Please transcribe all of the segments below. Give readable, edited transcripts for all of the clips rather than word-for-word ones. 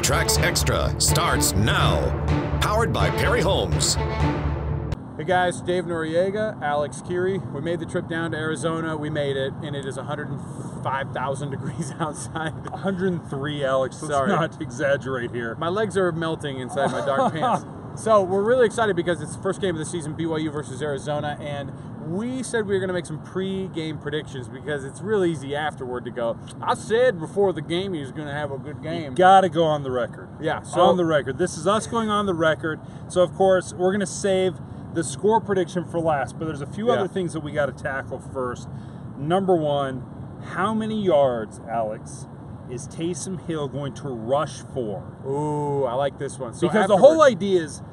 Tracks Extra starts now. Powered by Perry Homes. Hey guys, Dave Noriega, Alex Kirry. We made the trip down to Arizona. We made it, and it is 105,000 degrees outside. 103, Alex. Sorry. Let's not exaggerate here. My legs are melting inside my dark pants. So we're really excited because it's the first game of the season, BYU versus Arizona, and we said we were going to make some pre-game predictions because it's real easy afterward to go, I said before the game he was going to have a good game. You got to go on the record. Yeah. So, on the record. This is us going on the record. So, of course, we're going to save the score prediction for last, but there's a few other things that we got to tackle first. Number one, how many yards, Alex, is Taysom Hill going to rush for? Ooh, I like this one. So because the whole idea is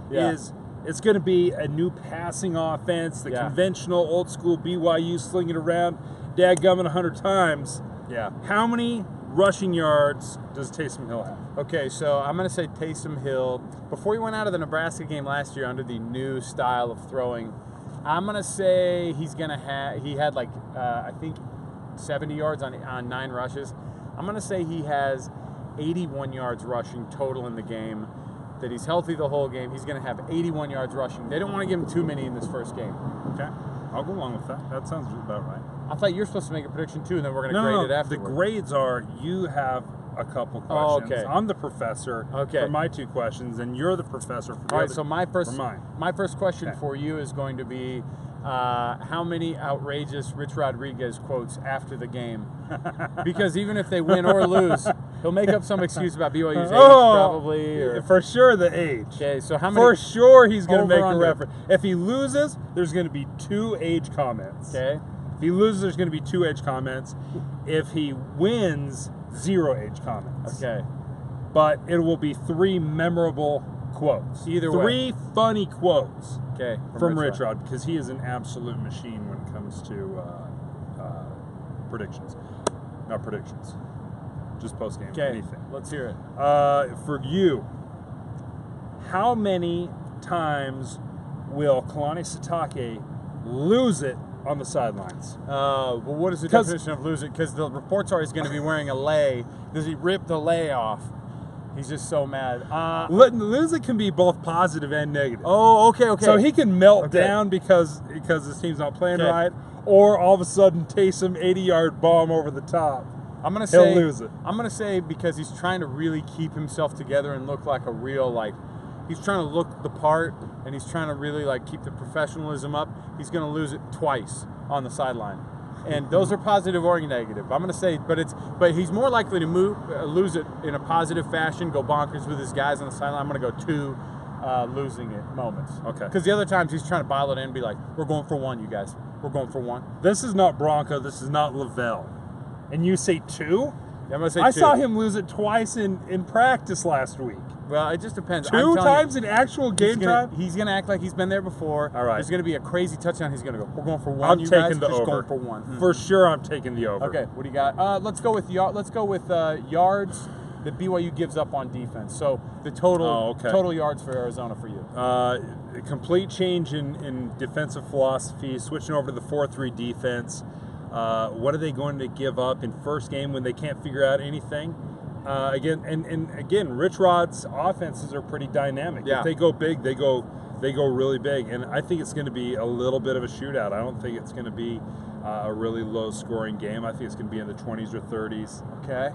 it's going to be a new passing offense, the conventional old school BYU slinging around dadgummit 100 times. Yeah. How many rushing yards does Taysom Hill have? Okay, so I'm going to say Taysom Hill, before he went out of the Nebraska game last year under the new style of throwing, I'm going to say he's going to have, he had like, I think 70 yards on 9 rushes. I'm going to say he has 81 yards rushing total in the game, that he's healthy the whole game. He's going to have 81 yards rushing. They don't want to give him too many in this first game. Okay, I'll go along with that. That sounds about right. I thought you were supposed to make a prediction too, and then we're going to grade it afterwards. The grades are, you have a couple questions. Okay. I'm the professor for my 2 questions, and you're the professor for the All right, other, so my first question Okay. for you is going to be, how many outrageous Rich Rodriguez quotes after the game? Because even if they win or lose, he'll make up some excuse about BYU's age, probably. Or... For sure, the age. Okay, so how many? For sure, he's going to make a under? reference. If he loses, there's going to be 2 age comments. Okay. If he loses, there's going to be 2 age comments. If he wins, 0 age comments. Okay. But it will be 3 memorable quotes. Either way. 3 funny quotes. Okay. From Rich Rod, because he is an absolute machine when it comes to predictions. Not predictions. Just post-game. Okay. Anything. Let's hear it. For you, how many times will Kalani Sitake lose it on the sidelines? Well, what is the definition of lose it? Because the reports are he's going to be wearing a lei. Does he rip the lei off? He's just so mad. Lose it can be both positive and negative. Oh, okay. So he can melt down because his team's not playing right, or all of a sudden Taysom 80-yard bomb over the top. I'm gonna say he'll lose it. I'm gonna say because he's trying to really keep himself together and look like a real, like, he's trying to look the part and he's trying to really like keep the professionalism up. He's gonna lose it twice on the sideline, and those are positive or negative. I'm gonna say, but he's more likely to lose it in a positive fashion, go bonkers with his guys on the sideline. I'm gonna go 2 losing it moments. Okay. Because the other times he's trying to bile it in and be like, we're going for 1, you guys. We're going for 1. This is not Bronco. This is not Lavelle. And you say 2? Yeah, I'm gonna say 2. I saw him lose it twice in practice last week. Well, it just depends. 2 times in actual game time? He's going to act like he's been there before. All right. There's going to be a crazy touchdown. He's going to go, we're going for 1, I'm you taking guys. the Just over. going for 1. For sure, I'm taking the over. Okay, what do you got? Let's go with yards that BYU gives up on defense. So the total yards for Arizona for you. A complete change in defensive philosophy, switching over to the 4-3 defense. What are they going to give up in first game when they can't figure out anything? Again, Rich Rod's offenses are pretty dynamic. Yeah. If they go big, they go really big, and I think it's going to be a little bit of a shootout. I don't think it's going to be a really low-scoring game. I think it's going to be in the 20s or 30s. Okay.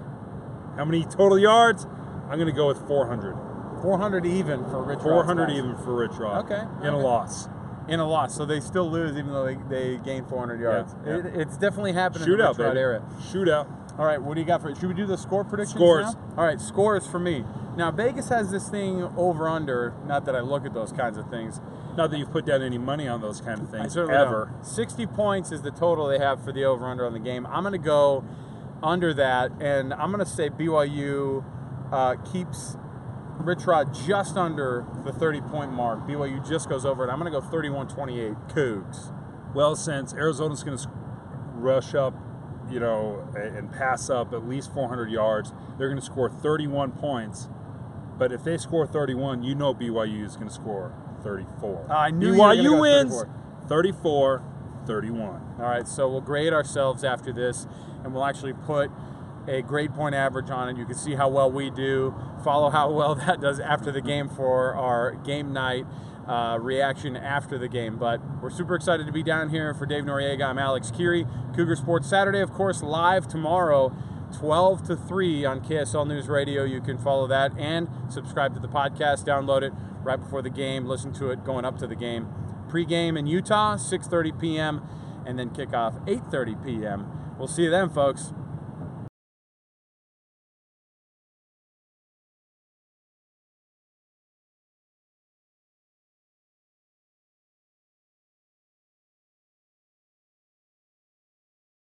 How many total yards? I'm going to go with 400. 400 even for Rich Rod. 400 even for Rich Rod. Okay. In a loss. In a loss, so they still lose even though they gain 400 yards. Yeah. It's definitely happening in the Shootout, Rich Rod baby. area. Shootout. All right, what do you got for it? Should we do the score predictions Scores. now? All right, scores for me. Now, Vegas has this thing over-under, not that I look at those kinds of things. Not that you've put down any money on those kind of things, I certainly ever. don't. 60 points is the total they have for the over-under on the game. I'm going to go under that, and I'm going to say BYU keeps Rich Rod just under the 30-point mark. BYU just goes over it. I'm going to go 31-28 Cougs. Well, since Arizona's going to rush up, and pass up at least 400 yards, they're going to score 31 points. But if they score 31, BYU is going to score 34. I knew BYU wins 34-31. All right, so we'll grade ourselves after this, and we'll actually put a grade point average on it. You can see how well we do, follow how well that does after the game for our game night reaction after the game. But we're super excited to be down here. For Dave Noriega, I'm Alex Kirry. Cougar Sports Saturday, of course, live tomorrow, 12 to 3 on KSL News Radio. You can follow that and subscribe to the podcast, download it right before the game, listen to it going up to the game. Pre-game in Utah, 6:30 p.m., and then kickoff 8:30 p.m. We'll see you then, folks.